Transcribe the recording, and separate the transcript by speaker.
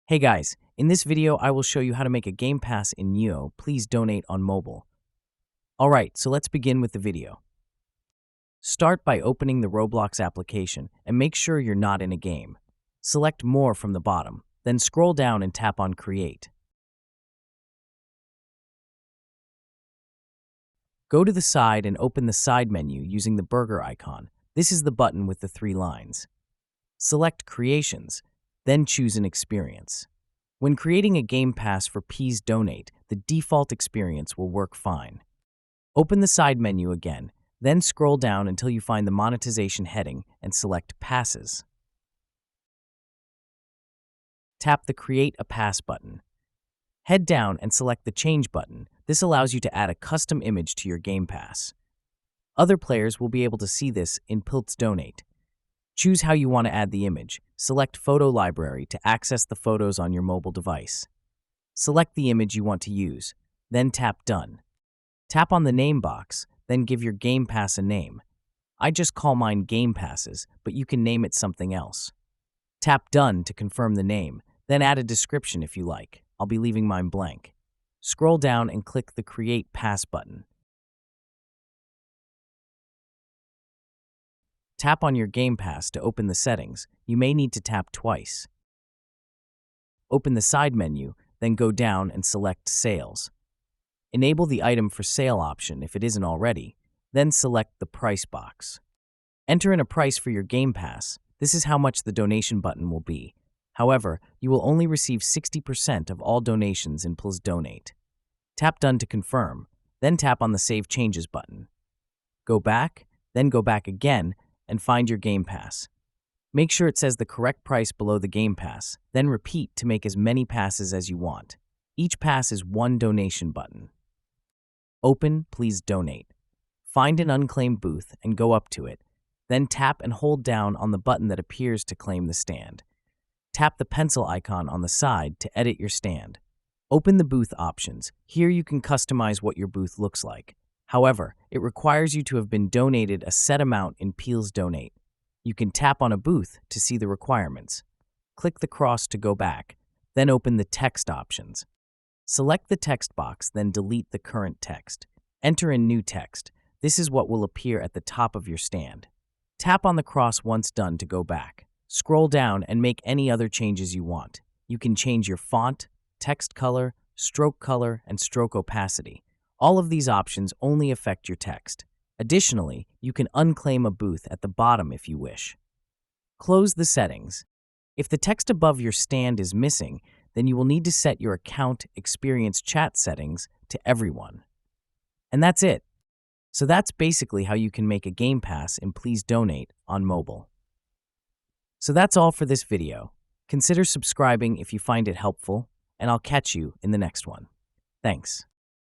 Speaker 1: Hey guys, in this video I will show you how to make a Game Pass in Neo. Please donate on mobile. Alright, so let's begin with the video. Start by opening the Roblox application and make sure you're not in a game. Select More from the bottom, then scroll down and tap on Create. Go to the side and open the side menu using the burger icon. This is the button with the 3 lines. Select Creations, then choose an experience. When creating a Game Pass for Please Donate, the default experience will work fine. Open the side menu again, then scroll down until you find the monetization heading and select Passes. Tap the Create a Pass button. Head down and select the Change button. This allows you to add a custom image to your Game Pass. Other players will be able to see this in Please Donate. Choose how you want to add the image. Select Photo Library to access the photos on your mobile device. Select the image you want to use, then tap Done. Tap on the name box, then give your Game Pass a name. I just call mine Game Passes, but you can name it something else. Tap Done to confirm the name, then add a description if you like. I'll be leaving mine blank. Scroll down and click the Create Pass button. Tap on your Game Pass to open the settings. You may need to tap twice. Open the side menu, then go down and select Sales. Enable the Item for Sale option if it isn't already, then select the Price box. Enter in a price for your Game Pass. This is how much the donation button will be. However, you will only receive 60% of all donations in Please Donate. Tap Done to confirm, then tap on the Save Changes button. Go back, then go back again, and find your Game Pass. Make sure it says the correct price below the Game Pass, then repeat to make as many passes as you want. Each pass is one donation button. Open Please Donate. Find an unclaimed booth and go up to it, then tap and hold down on the button that appears to claim the stand. Tap the pencil icon on the side to edit your stand. Open the booth options. Here you can customize what your booth looks like. However, it requires you to have been donated a set amount in Please Donate. You can tap on a booth to see the requirements. Click the cross to go back, then open the text options. Select the text box, then delete the current text. Enter in new text. This is what will appear at the top of your stand. Tap on the cross once done to go back. Scroll down and make any other changes you want. You can change your font, text color, and stroke opacity. All of these options only affect your text. Additionally, you can unclaim a booth at the bottom if you wish. Close the settings. If the text above your stand is missing, then you will need to set your account experience chat settings to everyone. And that's it. So that's basically how you can make a Game Pass in Please Donate on mobile. So that's all for this video. Consider subscribing if you find it helpful, and I'll catch you in the next one. Thanks.